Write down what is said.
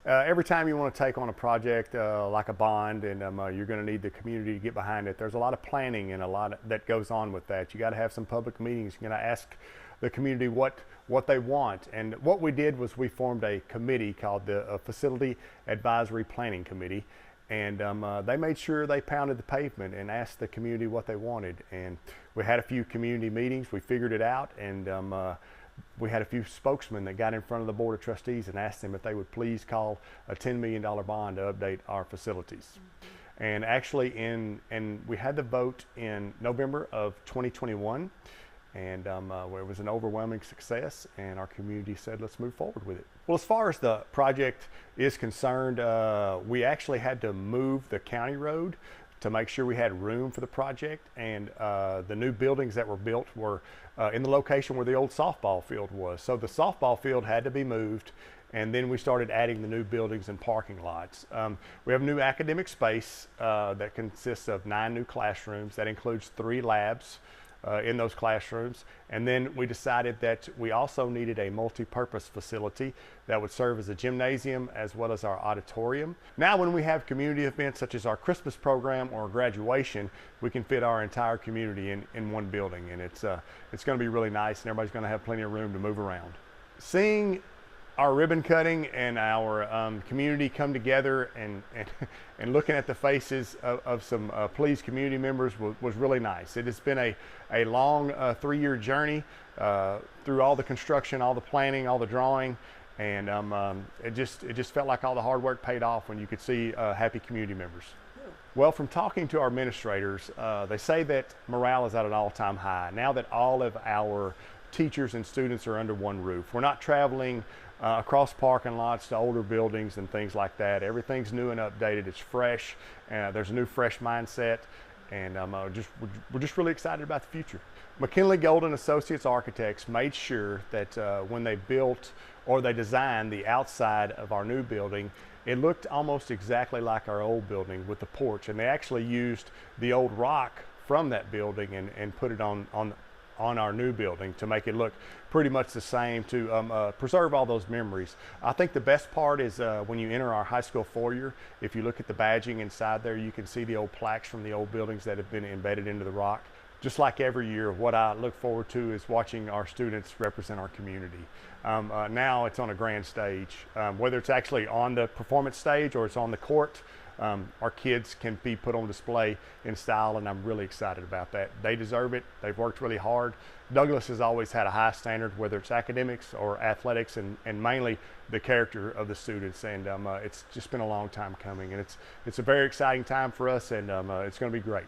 Every time you want to take on a project like a bond, and you're going to need the community to get behind it, there's a lot of planning and a lot that goes on with that. You got to have some public meetings. You're going to ask the community what they want. And what we did was we formed a committee called the Facility Advisory Planning Committee. And they made sure they pounded the pavement and asked the community what they wanted. And we had a few community meetings. We figured it out, and we had a few spokesmen that got in front of the Board of Trustees and asked them if they would please call a $10 million bond to update our facilities. Mm-hmm. And actually, we had the vote in November of 2021. And it was an overwhelming success, and our community said, let's move forward with it. Well, as far as the project is concerned, we actually had to move the county road to make sure we had room for the project, and the new buildings that were built were in the location where the old softball field was. So the softball field had to be moved, and then we started adding the new buildings and parking lots. We have new academic space that consists of 9 new classrooms. That includes 3 labs in those classrooms. And then we decided that we also needed a multi-purpose facility that would serve as a gymnasium as well as our auditorium. Now when we have community events such as our Christmas program or graduation, we can fit our entire community in one building, and it's going to be really nice, and everybody's going to have plenty of room to move around. Seeing our ribbon cutting and our community come together and looking at the faces of some pleased community members was really nice. It has been a long 3-year journey through all the construction, all the planning, all the drawing, and it just felt like all the hard work paid off when you could see happy community members. Well, from talking to our administrators, they say that morale is at an all-time high now that all of our teachers and students are under one roof. We're not traveling across parking lots to older buildings and things like that. Everything's new and updated. It's fresh. There's a new fresh mindset, and we're just really excited about the future. McKinley Golden Associates Architects made sure that when they built or they designed the outside of our new building, it looked almost exactly like our old building with the porch, and they actually used the old rock from that building and put it on our new building to make it look pretty much the same, to preserve all those memories. I think the best part is when you enter our high school foyer, if you look at the badging inside there, you can see the old plaques from the old buildings that have been embedded into the rock. Just like every year, what I look forward to is watching our students represent our community. Now it's on a grand stage, whether it's actually on the performance stage or it's on the court. Our kids can be put on display in style, and I'm really excited about that. They deserve it. They've worked really hard. Douglas has always had a high standard, whether it's academics or athletics, and mainly the character of the students. And it's just been a long time coming, and it's a very exciting time for us, and it's going to be great.